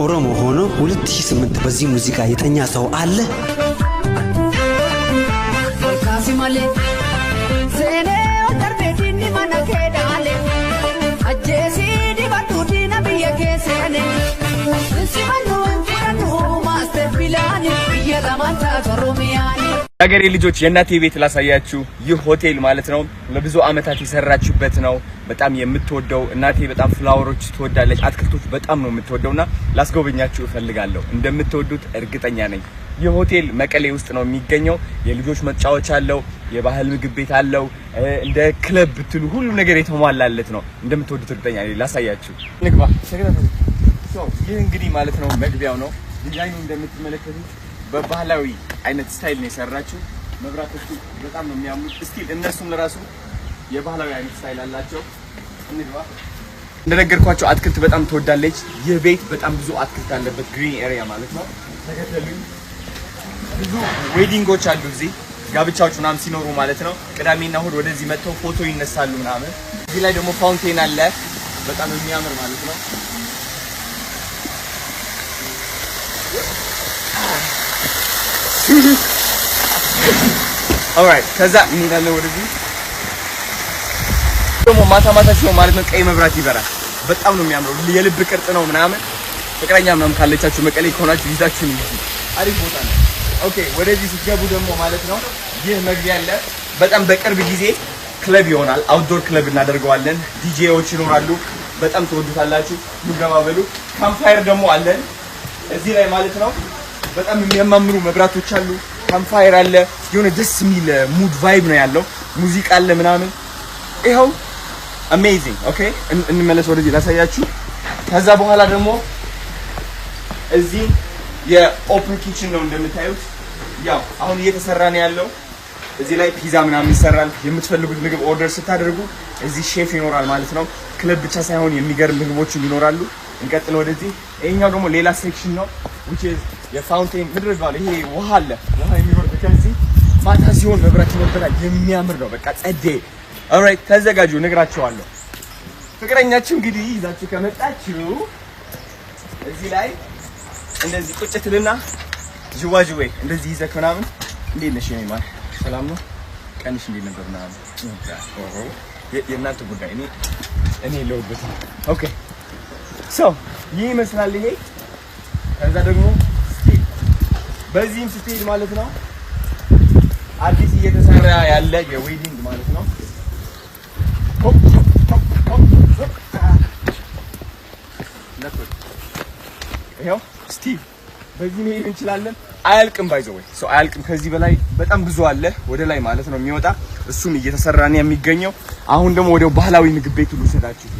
ኦሮሞ ሆኖ 2008 በዚህ ሙዚቃ የተኛ ሰው አለ? ወልካሲማሌ ዘኔ ወተርቤቲኒ ማናከዳሌ አጄሲ ዲባቱዲ ነብየ ከሰኔ ሲማኑ ፈኑ ማስተር ቢላኒ የዳማንታ ኦሮሚያኒ ሀገሬ ልጆች የእናቴ ቤት ላሳያችሁ። ይህ ሆቴል ማለት ነው ለብዙ አመታት የሰራችበት ነው። በጣም የምትወደው እናቴ በጣም ፍላወሮች ትወዳለች፣ አትክልቶች በጣም ነው የምትወደውና ላስጎበኛችሁ እፈልጋለሁ። እንደምትወዱት እርግጠኛ ነኝ። ይህ ሆቴል መቀሌ ውስጥ ነው የሚገኘው። የልጆች መጫወቻ አለው፣ የባህል ምግብ ቤት አለው፣ እንደ ክለብ ብትሉ ሁሉ ነገር የተሟላለት ነው። እንደምትወዱት እርግጠኛ ነኝ። ላሳያችሁ ንግባ። ይህ እንግዲህ ማለት ነው መግቢያው ነው። ዲዛይኑ እንደምትመለከቱት በባህላዊ አይነት ስታይል ነው የሰራችው። መብራቶቹ በጣም ነው የሚያምሩት። ስቲል እነሱም ለራሱ የባህላዊ አይነት ስታይል አላቸው። እንግባ። እንደነገርኳቸው አትክልት በጣም ትወዳለች። ይህ ቤት በጣም ብዙ አትክልት አለበት፣ ግሪን ኤሪያ ማለት ነው። ተከተሉኝ። ብዙ ዌዲንጎች አሉ እዚህ፣ ጋብቻዎች ምናምን ሲኖሩ ማለት ነው። ቅዳሜና እሑድ ወደዚህ መጥተው ፎቶ ይነሳሉ ምናምን። እዚህ ላይ ደግሞ ፋውንቴን አለ፣ በጣም የሚያምር ማለት ነው። ኦልራይት ከዛ እንሄዳለን ወደዚህ። ደግሞ ማታ ሲሆን ማለት ነው ቀይ መብራት ይበራል። በጣም ነው የሚያምረው። የልብ ቅርጽ ነው ምናምን። ፍቅረኛ ምናምን ካለቻችሁ መቀሌ ከሆናችሁ ይዛችሁ ነው። አሪፍ ቦታ ነው። ኦኬ ወደዚህ ስትገቡ ደግሞ ማለት ነው ይህ መግቢያ አለ። በጣም በቅርብ ጊዜ ክለብ ይሆናል። አውትዶር ክለብ እናደርገዋለን። ዲጄዎች ይኖራሉ። በጣም ትወዱታላችሁ። ሙገባበሉ ካምፕፋየር ደግሞ አለን እዚህ ላይ ማለት ነው። በጣም የሚያማምሩ መብራቶች አሉ። ካምፕፋየር አለ። የሆነ ደስ የሚል ሙድ ቫይብ ነው ያለው። ሙዚቃ አለ ምናምን። ይኸው አሜዚንግ። ኦኬ እንመለስ ወደዚህ ላሳያችሁ። ከዛ በኋላ ደግሞ እዚህ የኦፕን ኪችን ነው እንደምታዩት። ያው አሁን እየተሰራ ነው ያለው። እዚህ ላይ ፒዛ ምናምን ይሰራል። የምትፈልጉት ምግብ ኦርደር ስታደርጉ እዚህ ሼፍ ይኖራል ማለት ነው። ክለብ ብቻ ሳይሆን የሚገርም ምግቦችም ይኖራሉ። እንቀጥል ወደዚህ። ይሄኛው ደግሞ ሌላ ሴክሽን ነው which is የፋውንቴን ምድር ባለ ይሄ ውሃ አለ። ውሃ የሚወርድ ከዚህ ማታ ሲሆን መብራት ይወርዳል። የሚያምር ነው። በቃ ጸዴ። ኦልራይት ተዘጋጁ፣ ነግራችኋለሁ። ፍቅረኛችሁ እንግዲህ ይዛችሁ ከመጣችሁ እዚህ ላይ እንደዚህ ቁጭ ትልና ጅዋጅዌ እንደዚህ ይዘህ ምናምን እንዴት ነሽ የኔ ማር ሰላም ነው ቀንሽ እንዴት ነበር ምናምን የእናንተ ጉዳይ እኔ ለውበት። ኦኬ ሶ ይህ ይመስላል ይሄ። ከዛ ደግሞ በዚህም ስትሄድ ማለት ነው አዲስ እየተሰራ ያለ የዌዲንግ ማለት ነው። ይሄው ስቲቭ በዚህ መሄድ እንችላለን። አያልቅም ባይዘው ወይ ሶ አያልቅም። ከዚህ በላይ በጣም ብዙ አለ ወደ ላይ ማለት ነው የሚወጣ። እሱም እየተሰራ ነው የሚገኘው። አሁን ደግሞ ወደ ባህላዊ ምግብ ቤት ልውሰዳችሁ።